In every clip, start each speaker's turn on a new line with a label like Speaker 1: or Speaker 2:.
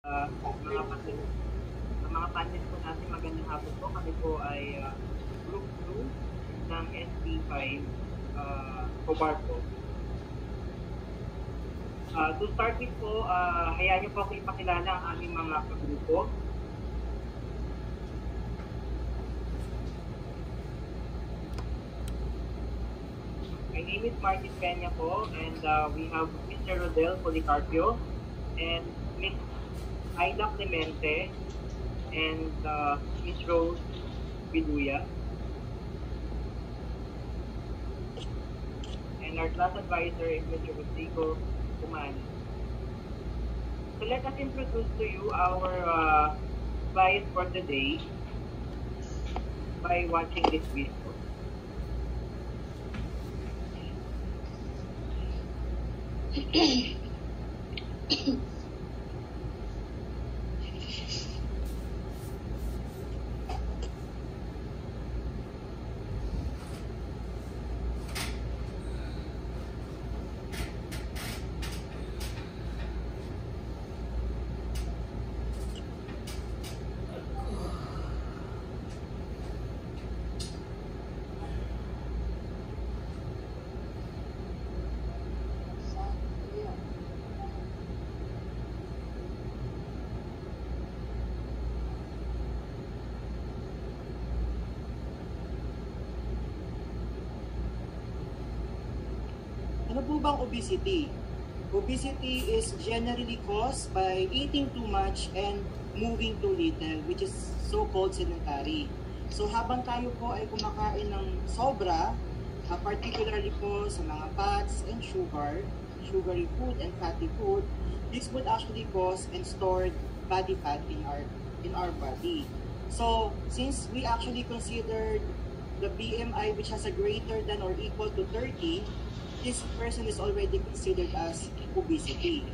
Speaker 1: Mga panel, sa mga panel po natin, magandang hapon po. Kami po ay Group 2 ng SP5 cohort po. To start with po, hayaan niyo po ako ipakilala ang aming mga kagrupo. My name is Martin Peña po, and we have Mr. Rodel Policarpio and Ms. Aida Clemente and Ms. Rose Biduya. And our class advisor is Mr. Rodrigo Umani. So let us introduce to you our bias for the day by watching this video.
Speaker 2: Ano po bang obesity? Obesity is generally caused by eating too much and moving too little, which is so-called sedentary. So habang tayo po ay kumakain ng sobra, particularly po sa mga fats and sugary food and fatty food, this would actually cause and store body fat in our body. So since we actually considered the BMI which has a greater than or equal to 30, this person is already considered as obesity.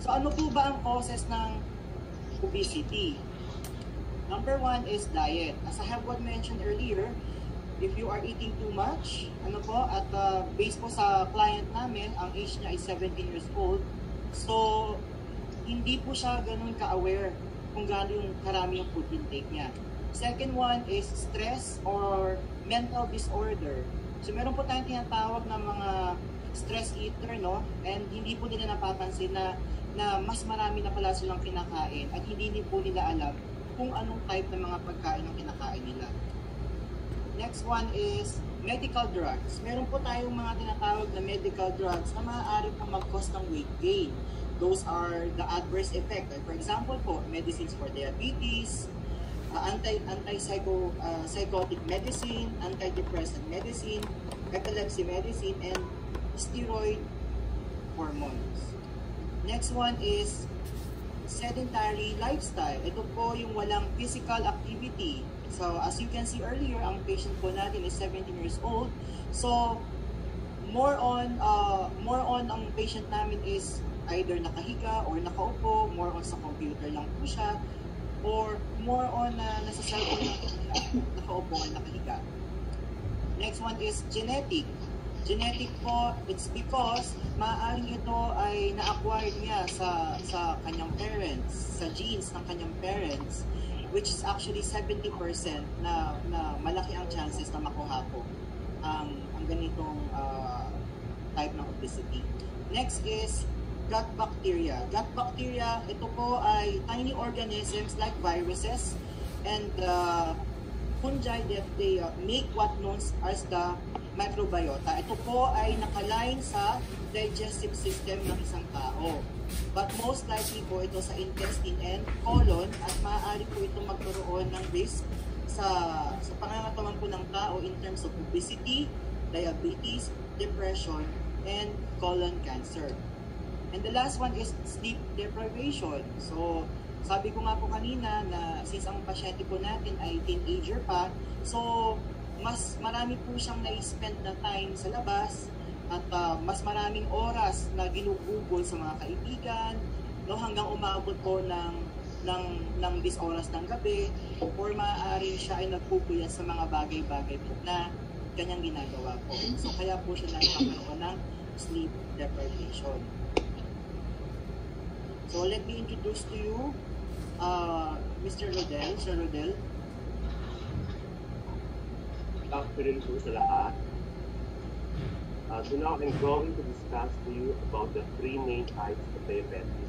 Speaker 2: So ano po ba ang causes ng obesity? Number one is diet. As I have mentioned earlier, if you are eating too much, at based po sa client namin, ang age niya is 17 years old. So, hindi po siya ganun ka-aware kung gaano yung karami yung food intake niya. Second one is stress or mental disorder. So meron po tayong tinatawag na mga stress eater, no? And hindi po nila napapansin na mas marami na pala silang kinakain at hindi po nila alam kung anong type ng mga pagkain ang kinakain nila. Next one is medical drugs. Meron po tayong mga tinatawag na medical drugs na maaari pong mag-cause ng weight gain. Those are the adverse effect. For example po, medicines for diabetes, antipsychotic medicine, antidepressant medicine, epilepsy medicine, and steroid hormones. Next one is sedentary lifestyle. Ito po yung walang physical activity. So as you can see earlier, ang patient po natin is 17 years old. So more on ang patient namin is either nakahiga or nakaupo, more on sa computer lang po siya, or more on nasa cellphone lang nakaupo o nakahiga. Next one is genetic. Genetic po, it's because maaaring ito ay na-acquired niya sa kanyang parents, sa genes ng kanyang parents, which is actually 70% na malaki ang chances na makuha po ang ganitong type ng obesity. Next is gut bacteria. Gut bacteria, ito po ay tiny organisms like viruses and fungi that they make what known as the microbiota. Ito po ay nakaline sa digestive system ng isang tao. But most likely po ito sa intestine and colon at maaari po ito magkaroon ng risk sa pangangatawan po ng tao in terms of obesity, diabetes, depression, and colon cancer. And the last one is sleep deprivation. So, sabi ko nga po kanina na since ang pasyente po natin ay teenager pa, so mas marami po siyang na-spend na time sa labas at mas maraming oras na ginugugol sa mga kaibigan, no, hanggang umabot po ng dis oras ng gabi, or maaari siya ay nagpupuyat sa mga bagay-bagay po na kanyang ginagawa po. So, kaya po siya nagkakaroon ng sleep deprivation. So let me introduce to you Mr. Rodel, Sir Rodel.
Speaker 3: Good afternoon po sa lahat. So now I'm going to discuss to you about the three main types of diabetes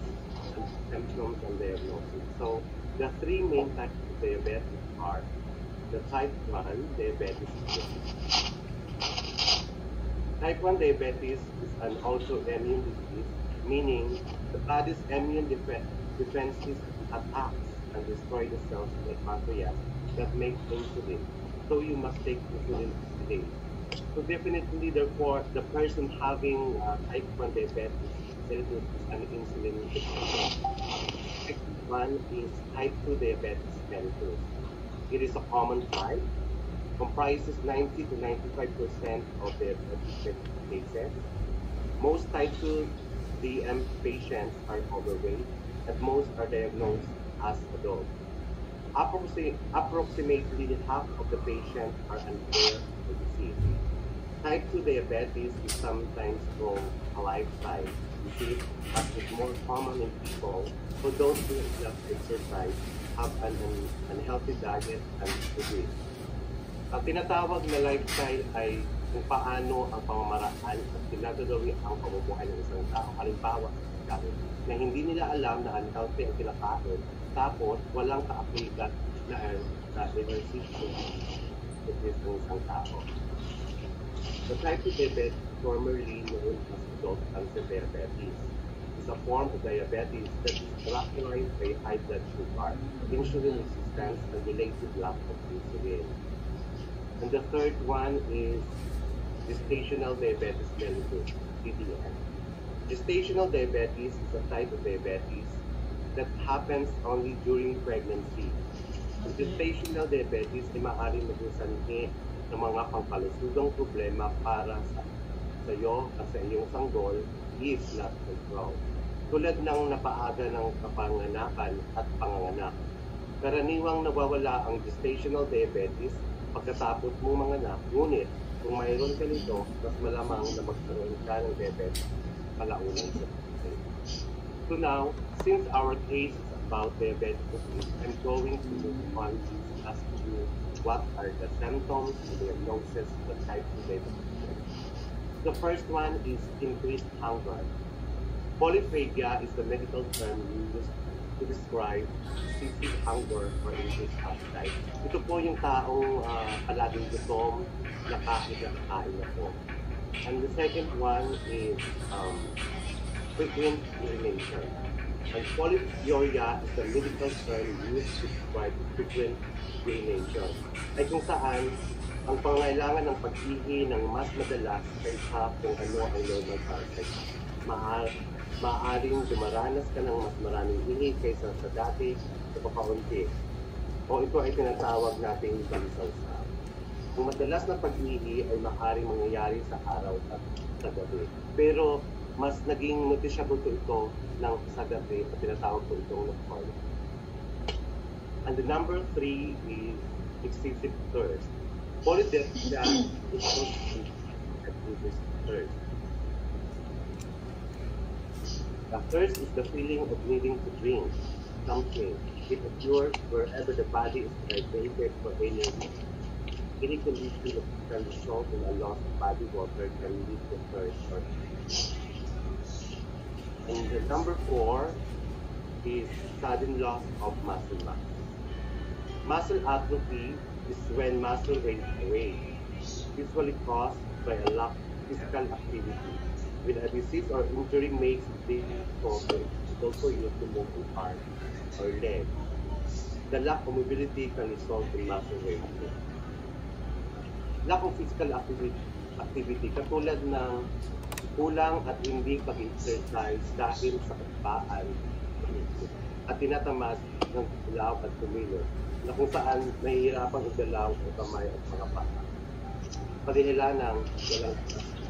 Speaker 3: and symptoms and diagnosis. So the three main types of diabetes are the type 1 diabetes. Type 1 diabetes is an autoimmune disease, meaning the body's immune defenses attacks and destroy the cells in the pancreas that make insulin. So you must take insulin every day. So definitely, therefore, the person having type 1 diabetes mellitus is an insulin dependent. Type 1 is type 2 diabetes mellitus. It is a common type, comprises 90 to 95% of diabetes cases. Most type 2 DM patients are overweight, and most are diagnosed as adults. Approximately half of the patients are unaware of the disease. Type 2 diabetes is sometimes called a lifestyle disease, as is more common in people who don't do enough exercise, have an unhealthy diet, and obese. Ang tinatawag na lifestyle ay kung paano ang pamamaraan at ginagagawi ang pamumuhay ng isang tao. Halimbawa, na hindi nila alam na unhealthy ang kinakain, tapos walang kaaplikat na ehersisyo ng isang tao. The type 2 diabetes, formerly known as adult onset diabetes, is a form of diabetes that is characterized by high blood sugar, insulin resistance, and related lack of insulin. And the third one is gestational diabetes mellitus, GDM. Gestational diabetes is a type of diabetes that happens only during pregnancy. Ang gestational diabetes ay maaaring maging sanhi ng mga pangkalusudong problema para sa iyo at sa iyong sanggol if not controlled. Tulad ng napaaga ng kapanganakan at panganganak. Karaniwang nawawala ang gestational diabetes pagkatapos mo manganak, ngunit kung mayroon ka nito, mas malamang na magkaroon ka ng diabetes kalaunan sa pagkakas. So now, since our case is about diabetes, I'm going to move on to ask you what are the symptoms and diagnosis of the type 2 diabetes. The first one is increased hunger. Polyphagia is the medical term used to describe excessive hunger or increased appetite. Ito po yung taong palaging gutom, nakain na po. And the second one is frequent urination. And polyuria is the medical term used to describe frequent urination. Ay kung saan ang pangailangan ng pag-ihi ng mas madalas kaysa kung ano ang normal para maaaring dumaranas ka ng mas maraming ihi kaysa sa dati o pakaunti. O ito ay tinatawag nating balisaw-saw. Ang madalas na pag-ihi ay maaaring mangyayari sa araw at sa gabi. Pero mas naging noticeable ito ng sa gabi at tinatawag po itong nocturnal. And the number 3 is excessive thirst. Polydipsia is also excessive thirst. The thirst is the feeling of needing to drink something. It occurs wherever the body is dehydrated for any reason. Any condition that can result in a loss of body water can lead to thirst or and the number 4 is sudden loss of muscle mass. Muscle atrophy is when muscle wanes away, usually caused by a lack of physical activity. When a disease or injury makes it difficult for you to move your arm or leg, the lack of mobility can result in muscle wasting. Lack of physical activity katulad ng kulang at hindi pag-exercise dahil sa katbaan at tinatamad ng galaw at kumilos na kung saan nahihirapang igalaw ang kamay at mga paa. Paghihilan ng walang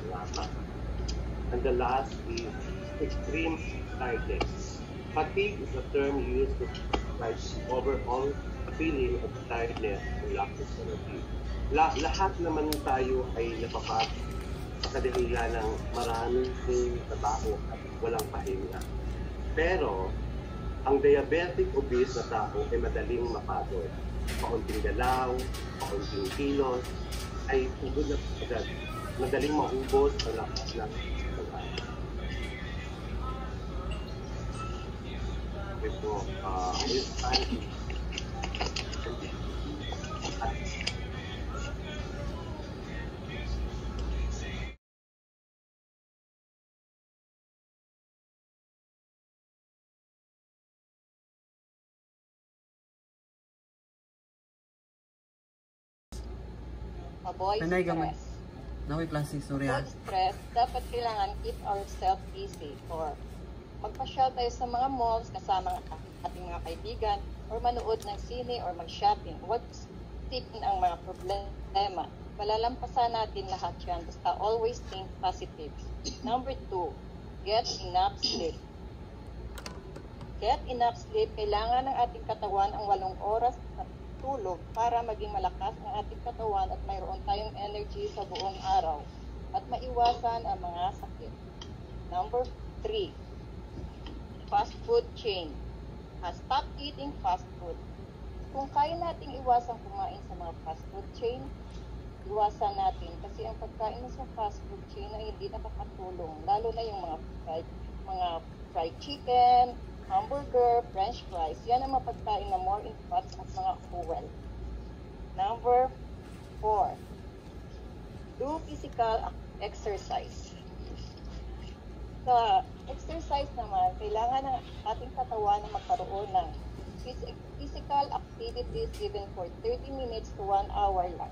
Speaker 3: lakas. And the last is extreme tiredness. Fatigue is a term used to describe overall feeling of tiredness and lack of energy. Lahat naman tayo ay napapasok sa kadahilan ng maraming trabaho at walang pahinga. Pero Ang diabetic obese na tao ay madaling mapagod. Kaunting galaw, kaunting kilos, ay pugod na agad. Madaling maubos ang lakas ng pagkain. Ito, with time,
Speaker 4: Avoid
Speaker 5: Panay gamay.
Speaker 4: stress.
Speaker 5: Nakoy klase, sorry ha.
Speaker 4: Avoid stress, dapat kailangan keep ourselves busy or magpasyal tayo sa mga malls kasama ang ating mga kaibigan or manood ng sine or mag-shopping. Huwag isipin ang mga problema. Malalampasan natin lahat yan. Basta always think positive. Number 2, get enough sleep. Get enough sleep. Kailangan ng ating katawan ang 8 oras na tulog para maging malakas ang ating katawan at mayroon tayong energy sa buong araw at maiwasan ang mga sakit. Number 3, fast food chain. Stop eating fast food. Kung kaya nating iwasan kumain sa mga fast food chain, iwasan natin kasi ang pagkain sa fast food chain ay hindi nakakatulong, lalo na yung mga fried chicken, hamburger, french fries. Yan ang mapagkain na more in fats at mga fuel. Number 4, do physical exercise. Sa exercise naman, kailangan ng ating katawan na magkaroon ng physical activities even for 30 minutes to 1 hour lang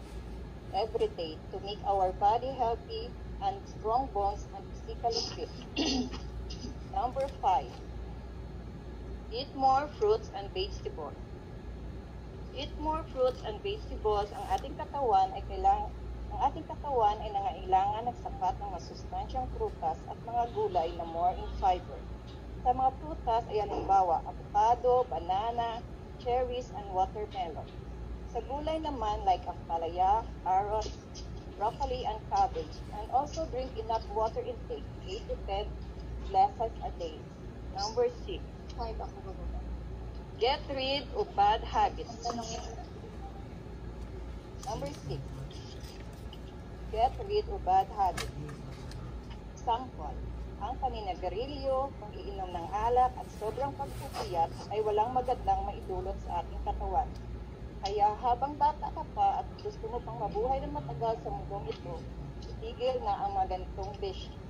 Speaker 4: every day to make our body healthy and strong bones and physically fit. Number 5, eat more fruits and vegetables. Eat more fruits and vegetables. Ang ating katawan ay nangailangan ng sapat ng masustansyang prutas at mga gulay na more in fiber. Sa mga prutas ay halimbawa avocado, banana, cherries, and watermelon. Sa gulay naman like ampalaya, carrots, broccoli, and cabbage. And also drink enough water intake, 8 to 10 glasses a day. Number 6, get rid of bad habits. Number 6, get rid of bad habits. Example, ang paninigarilyo, pag-iinom ng alak at sobrang pagpupuyat ay walang magandang maidulot sa ating katawan. Kaya habang bata ka pa at gusto mo pang mabuhay ng matagal sa mundong ito, itigil na ang mga ganitong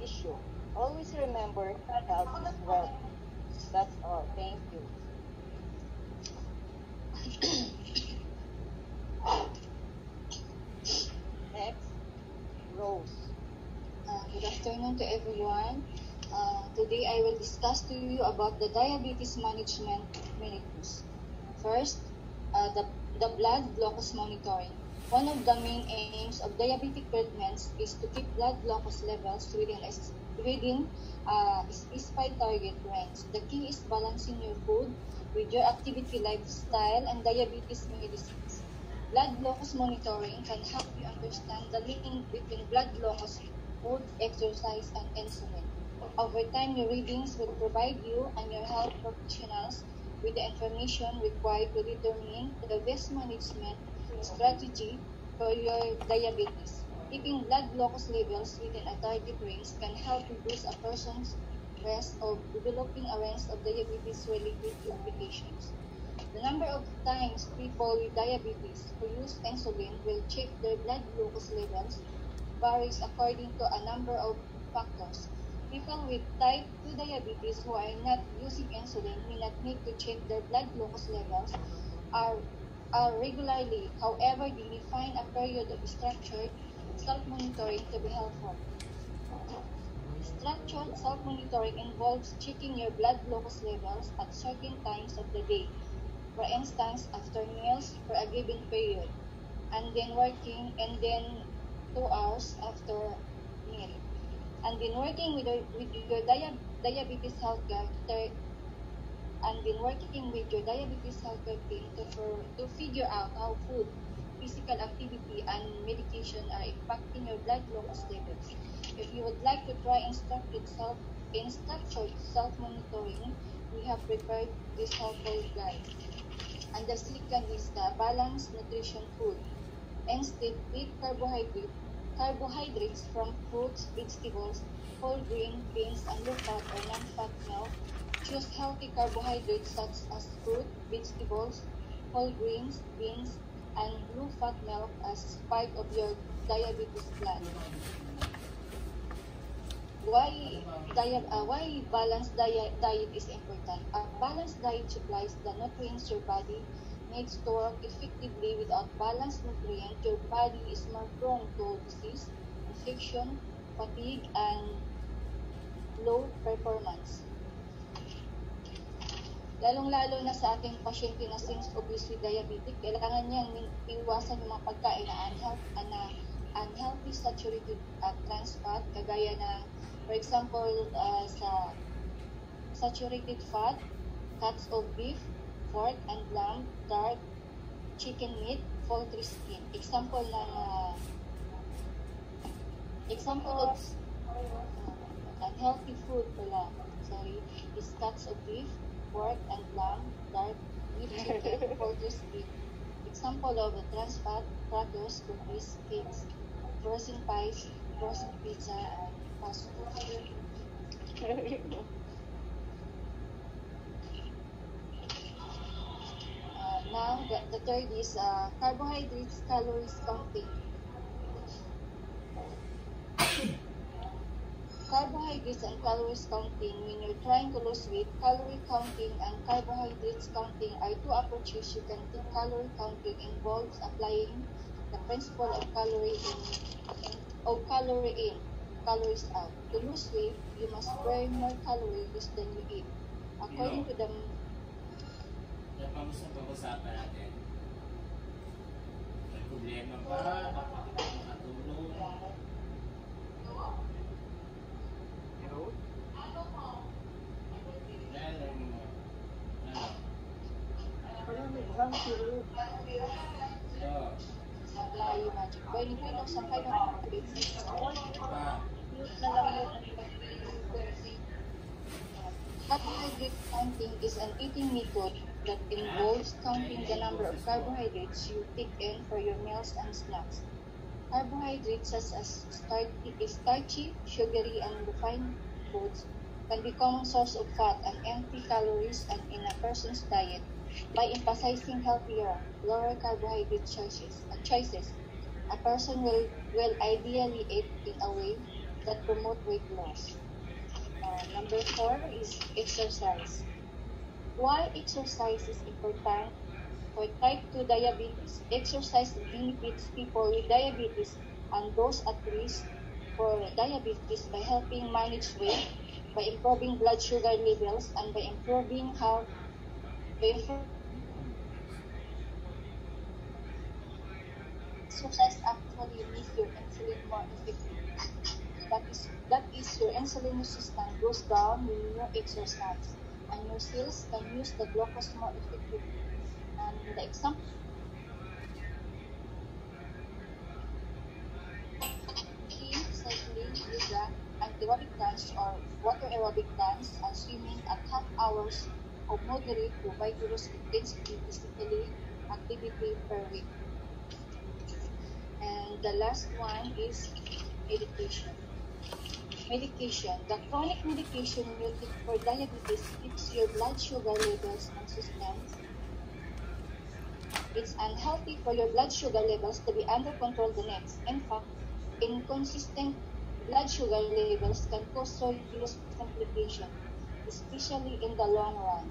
Speaker 4: issue. Always remember, health is wealth. That's all. Thank you. Next, Rose.
Speaker 6: Good afternoon to everyone. Today I will discuss to you about the diabetes management MELLITUS. First, the blood glucose monitoring. One of the main aims of diabetic treatments is to keep blood glucose levels within a specified target range. The key is balancing your food with your activity lifestyle and diabetes medicines. Blood glucose monitoring can help you understand the link between blood glucose, food, exercise, and insulin. Over time, your readings will provide you and your health professionals with the information required to determine the best management strategy for your diabetes. Keeping blood glucose levels within a target range can help reduce a person's risk of developing a range of diabetes-related complications. The number of times people with diabetes who use insulin will check their blood glucose levels varies according to a number of factors. People with type 2 diabetes who are not using insulin may not need to check their blood glucose levels regularly. However, they may find a period of structured self-monitoring to be helpful. Structured self-monitoring involves checking your blood glucose levels at certain times of the day, for instance, after meals for a given period, and then 2 hours after meal. And then working with your diabetes healthcare team to figure out how food, physical activity, and medication are impacting your blood glucose levels. If you would like to try structured self-monitoring, we have prepared this helpful guide. And the second is the balanced nutrition food. Instead, eat carbohydrates from fruits, vegetables, whole grain, beans, and low-fat or non-fat milk. Choose healthy carbohydrates such as fruit, vegetables, whole grains, beans, and low-fat milk as part of your diabetes plan. Why balanced diet is important? A balanced diet supplies the nutrients your body needs to work effectively. Without balanced nutrients, your body is more prone to disease, infection, fatigue, and low performance. Lalong-lalo na sa ating pasyente na since obesely diabetic, kailangan niyang iwasan yung mga pagkain na unhealthy saturated trans fat, kagaya na, for example, sa saturated fat, cuts of beef, pork and lamb, dark chicken meat, poultry skin. Example of unhealthy food is cuts of beef, pork and lamb, dark meat, chicken, poultry skin. Example of the trans fat, crackers, cookies, cakes, frozen pies, frozen pizza, and fast food. Now, the third is carbohydrates, calories counting. Carbohydrates and calories counting. When you're trying to lose weight, calorie counting and carbohydrates counting are two approaches you can take. Calorie counting involves applying the principle of calorie in, calories out. To lose weight, you must burn more calories than you eat. According to the
Speaker 5: pag-usapan natin. May problema ba? Makatulong?
Speaker 6: magic. Burning kind of some kind of carbohydrate counting is an eating method that involves counting the number of carbohydrates you take in for your meals and snacks. Carbohydrates such as starchy, sugary, and refined foods can be a common source of fat and empty calories and in a person's diet. By emphasizing healthier, lower carbohydrate choices, a person will ideally eat in a way that promotes weight loss. Number 4 is exercise. Why exercise is important for type 2 diabetes? Exercise benefits people with diabetes and those at risk for diabetes by helping manage weight, by improving blood sugar levels, and by improving exercise actually makes your insulin more effective. That is your insulin resistance goes down when you exercise, and your cells can use the glucose more effectively. And the example cycling, yoga, anaerobic dance or water aerobic dance, and swimming at half hours of moderate to vigorous intensity physical activity per week. And the last one is medication. The chronic medication you take for diabetes keeps your blood sugar levels consistent. It's unhealthy for your blood sugar levels to be under control the next. In fact, inconsistent blood sugar levels can cause serious complications, especially in the long run.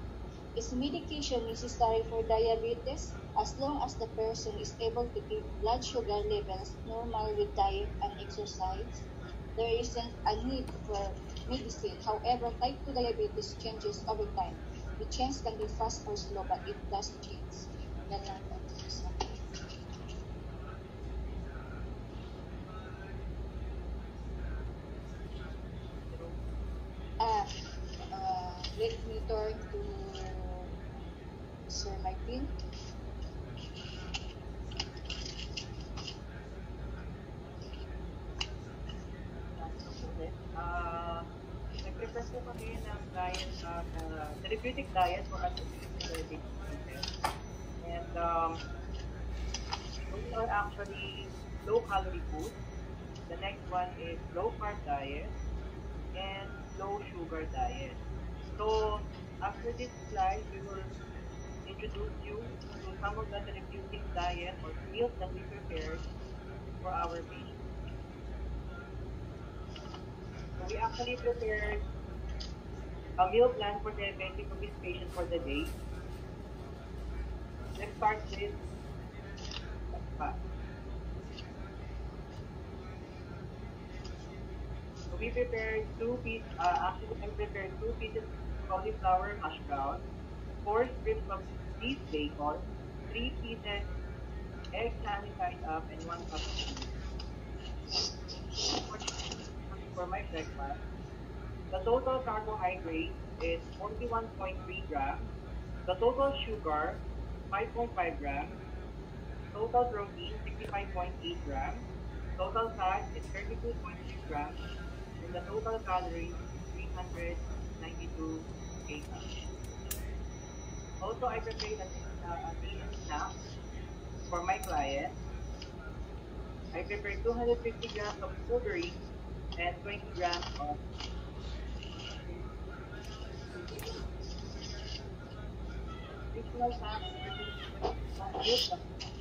Speaker 6: Is medication necessary for diabetes? As long as the person is able to keep blood sugar levels normal with diet and exercise, there isn't a need for medicine. However, type 2 diabetes changes over time. The change can be fast or slow, but it does change. Yan lang po. Let me turn to Sir Martin.
Speaker 1: Nag-request po kami ng diet therapeutic diet for undiabetic patients. And those are actually low-calorie foods. The next one is low-carb diet and low-sugar diet. So after this slide, we will introduce you to some of the therapeutic diet or meals that we prepared for our patients. So we actually prepared a meal plan for diabetic obese patient for the day. Let's start with breakfast. So we prepared I prepared 2 pieces cauliflower hash brown, 4 strips of beef bacon, 3 pieces egg sanitized up, and 1 cup of milk. For my breakfast, the total carbohydrate is 41.3 grams, the total sugar 5.5 grams, total protein 65.8 grams, total fat is 32.6 grams, and the total calories is 392 kcal. Also, I prepared a daily snack for my client. I prepared 250 grams of strawberries and 20 grams of additional fat milk,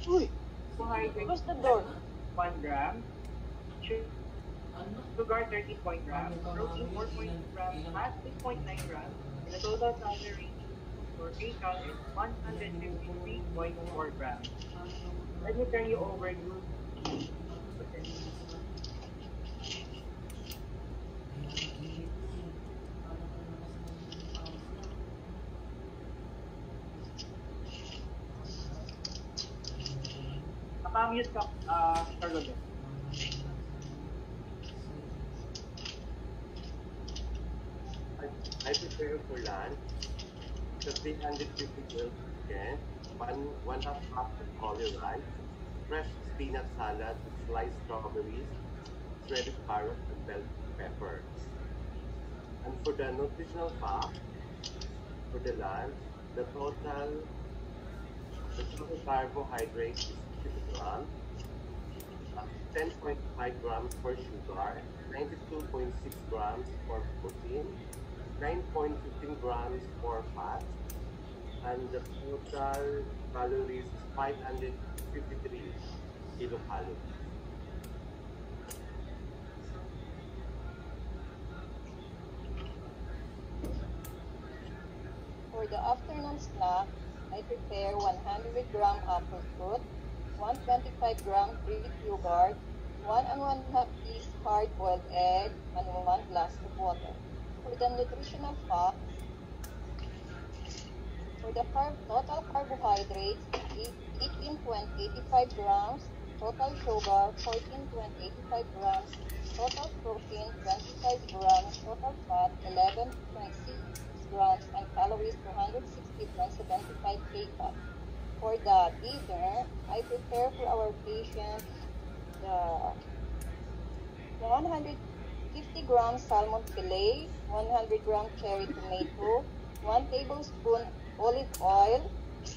Speaker 4: Uy,
Speaker 1: carbohydrates
Speaker 4: close the door.
Speaker 1: 1 gram, sugar 13 grams, protein 4.2 grams, fat 6.9 grams, and the total calorie for kcal is 153.4 grams. Let me turn you over to Nakamute ka, Sir Rodel.
Speaker 3: I prepare for lunch the 350 grilled chicken, one half cup of cauli rice, fresh spinach salad with sliced strawberries, shredded carrots, and bell peppers. And for the nutritional fact, for the lunch, the total carbohydrate is 50 grams, 10.5 grams for sugar, 92.6 grams for protein, 9.15 grams for fat, and the total calories is 553 kilocalories.
Speaker 4: For the afternoon snack, I prepare 100-gram apple fruit, 125-gram Greek yogurt, 1 1/2 piece hard-boiled egg, and 1 glass of water. For the nutritional facts, for the total carbohydrates, 18.85 grams, total sugar, 14.85 grams, total protein, 25 grams, total fat, 11.6 grams, and calories, 260.75 kcal. For the dinner, I prepare for our patient the 150 grams salmon fillet, 100 grams cherry tomato, 1 tablespoon olive oil,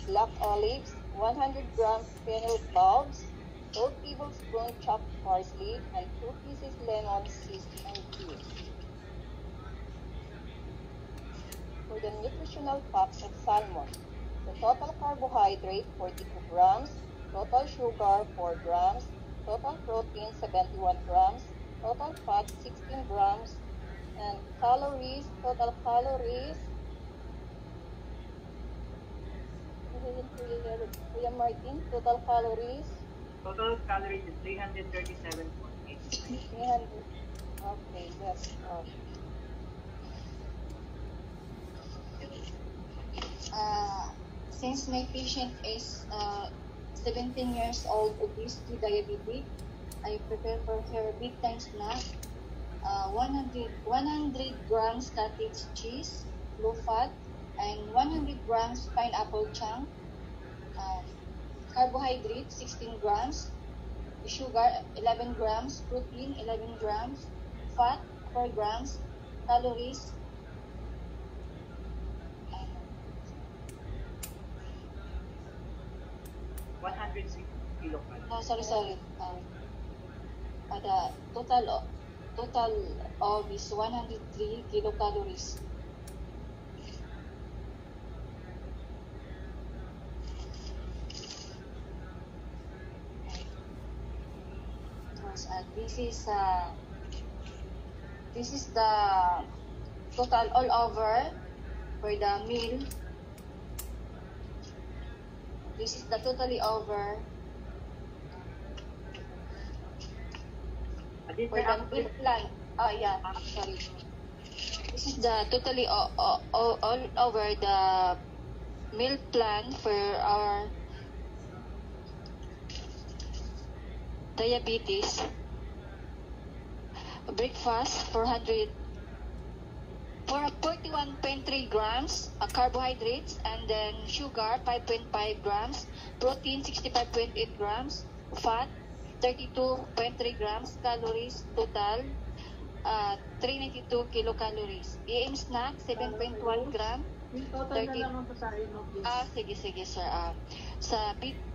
Speaker 4: black olives, 100 grams fennel bulbs, 2 tablespoons chopped parsley, and 2 pieces lemon squeezed and juice. For the nutritional facts of salmon, the total carbohydrate 42 grams, total sugar 4 grams, total protein 71 grams, total fat 16 grams, and total calories, Kuya Martin, total calories?
Speaker 1: Total calories is 337.8.
Speaker 4: 300. Okay, that's
Speaker 6: Since my patient is 17 years old, obese to diabetic, I prepare for her big time snack, 100 grams cottage cheese, low fat, and 100 grams pineapple chunk, carbohydrate 16 grams, sugar 11 grams, protein 11 grams, fat 4 grams, calories
Speaker 1: 160 kilocalories.
Speaker 6: No, sorry. The total of is 103 kilocalories. This is the total all over for the meal. This is the totally over for the meal plan. Oh yeah, sorry. This is the totally all over the meal plan for our diabetes. Breakfast 41.3 grams carbohydrates, and then sugar 5.5 grams, protein 65.8 grams, fat 32.3 grams, calories total 392 kilocalories. AM snack 7.1 gram.
Speaker 7: Yung total na lang ang basahin mo, please.
Speaker 6: Sige sir.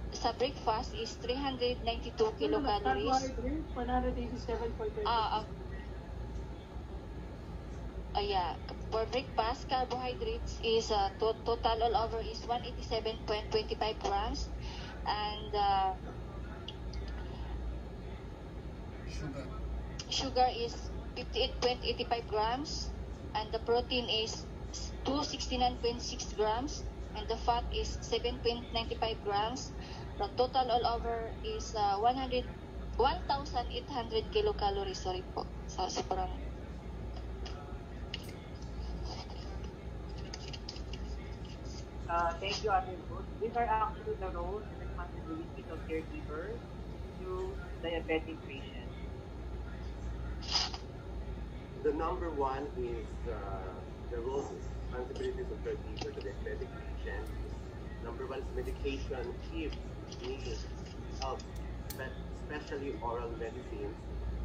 Speaker 6: Sa breakfast is 392 kilocalories.
Speaker 7: Carbohydrates, 187.5.
Speaker 6: Yeah. For breakfast, carbohydrates is total all over is 187.25 grams, and sugar is 58.85 grams, and the protein is 269.6 grams, and the fat is 7.95 grams. The total all over is 1,800 kilocalories. Sorry po. Sa sobrang.
Speaker 1: Thank you, Ate Ruth. These are actually the roles and responsibilities of caregivers to diabetic patients.
Speaker 3: The number one is the roles and responsibilities of caregiver to diabetic patient. Number one is medication if needed, especially oral medicines,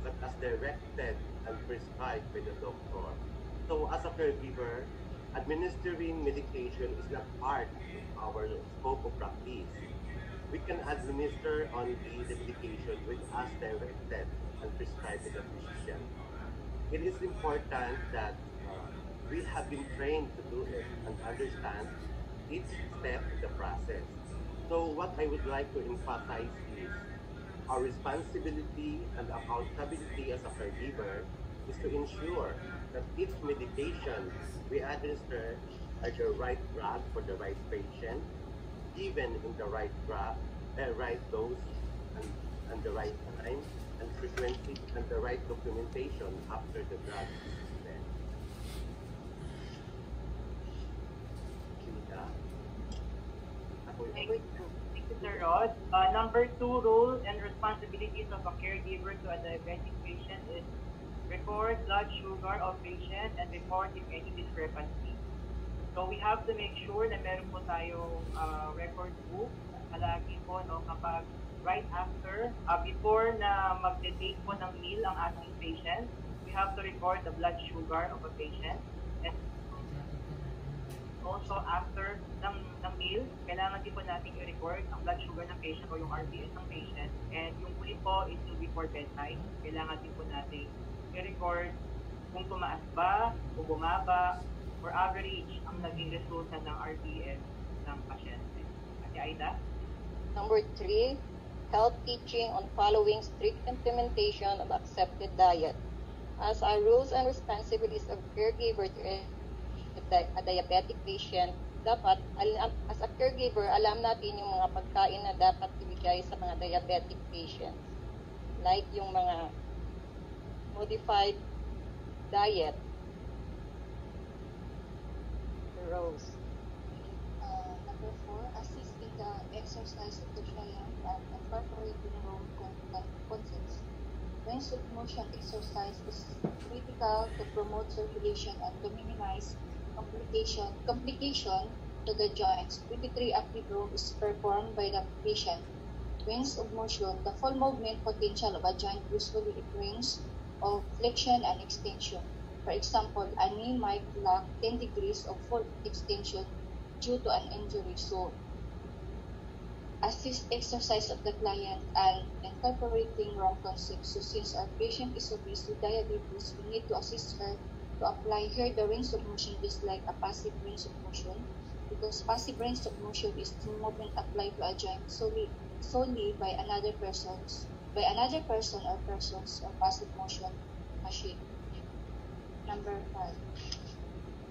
Speaker 3: but as directed and prescribed by the doctor. So as a caregiver, administering medication is not part of our scope of practice. We can administer only the medication when as directed and prescribed by the physician. It is important that we have been trained to do it and understand each step in the process. So what I would like to emphasize is our responsibility and accountability as a caregiver is to ensure that each medication we administer are the right drug for the right patient, given in the right drug, right dose, and the right time and frequency, and the right documentation after the drug is given.
Speaker 1: Thank you, Sir Rod. Number two, roles and responsibilities of a caregiver to a diabetic patient is record blood sugar of patient and report if any discrepancy. So we have to make sure na meron po tayong record book palagi po, no, kapag right after, before na mag-take po ng meal ang ating patient, we have to record the blood sugar of a patient. And also after ng meal, kailangan din po natin i-record ang blood sugar ng patient o yung RDS ng patient. And yung huli po is to before bedtime, kailangan din po natin i-record kung tumaas ba o bumaba or average ang naging resulta ng RDS ng pasyente. Ate Aida?
Speaker 4: Number 3, health teaching on following strict implementation of accepted diet. As our rules and responsibilities of caregiver to a diabetic patient, dapat, as a caregiver, alam natin yung mga pagkain na dapat ibigay sa mga diabetic patients. Like yung mga modified diet. The rows.
Speaker 6: Number 4, assist in the exercise of the client and incorporating role concepts. Range of motion exercise is critical to promote circulation and to minimize complication to the joints. 23 active role is performed by the patient. Range of motion, the full movement potential of a joint usually it range of flexion and extension. For example, a knee might lack 10 degrees of full extension due to an injury. So, assist exercise of the client, and incorporating wrong concepts. So since our patient is obese with diabetes, we need to assist her to apply her the range of motion just like a passive range of motion, because passive range of motion is the movement applied to a joint solely by another person or persons or passive motion machine. Number 5.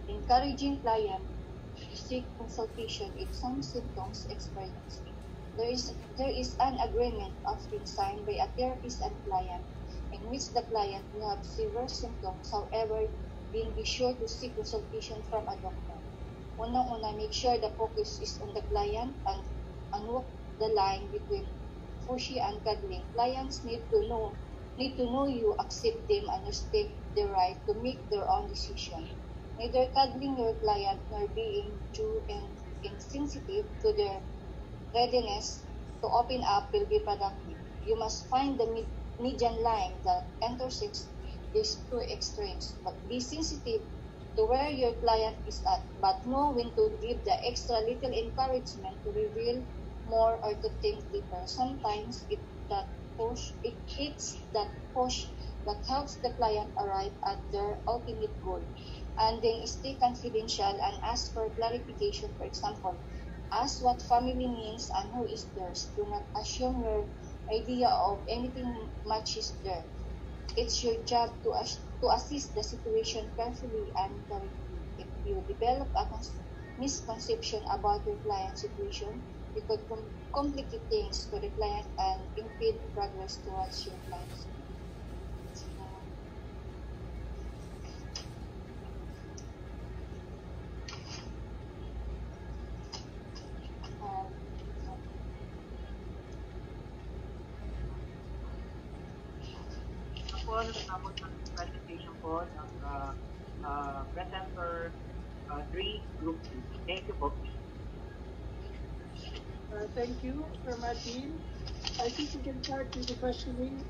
Speaker 6: Encouraging client to seek consultation if some symptoms experienced. There is an agreement often signed by a therapist and client in which the client will have severe symptoms, however, being be sure to seek consultation from a doctor. Unang-una, make sure the focus is on the client and unwalk the line between pushy and cuddling. Clients need to know you, accept them, and respect their right to make their own decision. Neither cuddling your client nor being too insensitive to their readiness to open up will be productive. You must find the median line that intersects these two extremes, but be sensitive to where your client is at, but know when to give the extra little encouragement to reveal more or to think deeper. Sometimes it's that push that helps the client arrive at their ultimate goal. And then stay confidential and ask for clarification. For example, ask what family means and who is theirs. Do not assume your idea of anything matches theirs. It's your job to assess the situation carefully and correctly. If you develop a misconception about your client's situation, it could complicate things for the client and impede progress towards your client's goal.
Speaker 1: Ako, natapos ng presentation ko ng presenter 3, Group 2. Thank you po.
Speaker 7: Thank you, Sir Martin. I think we can start with the questioning.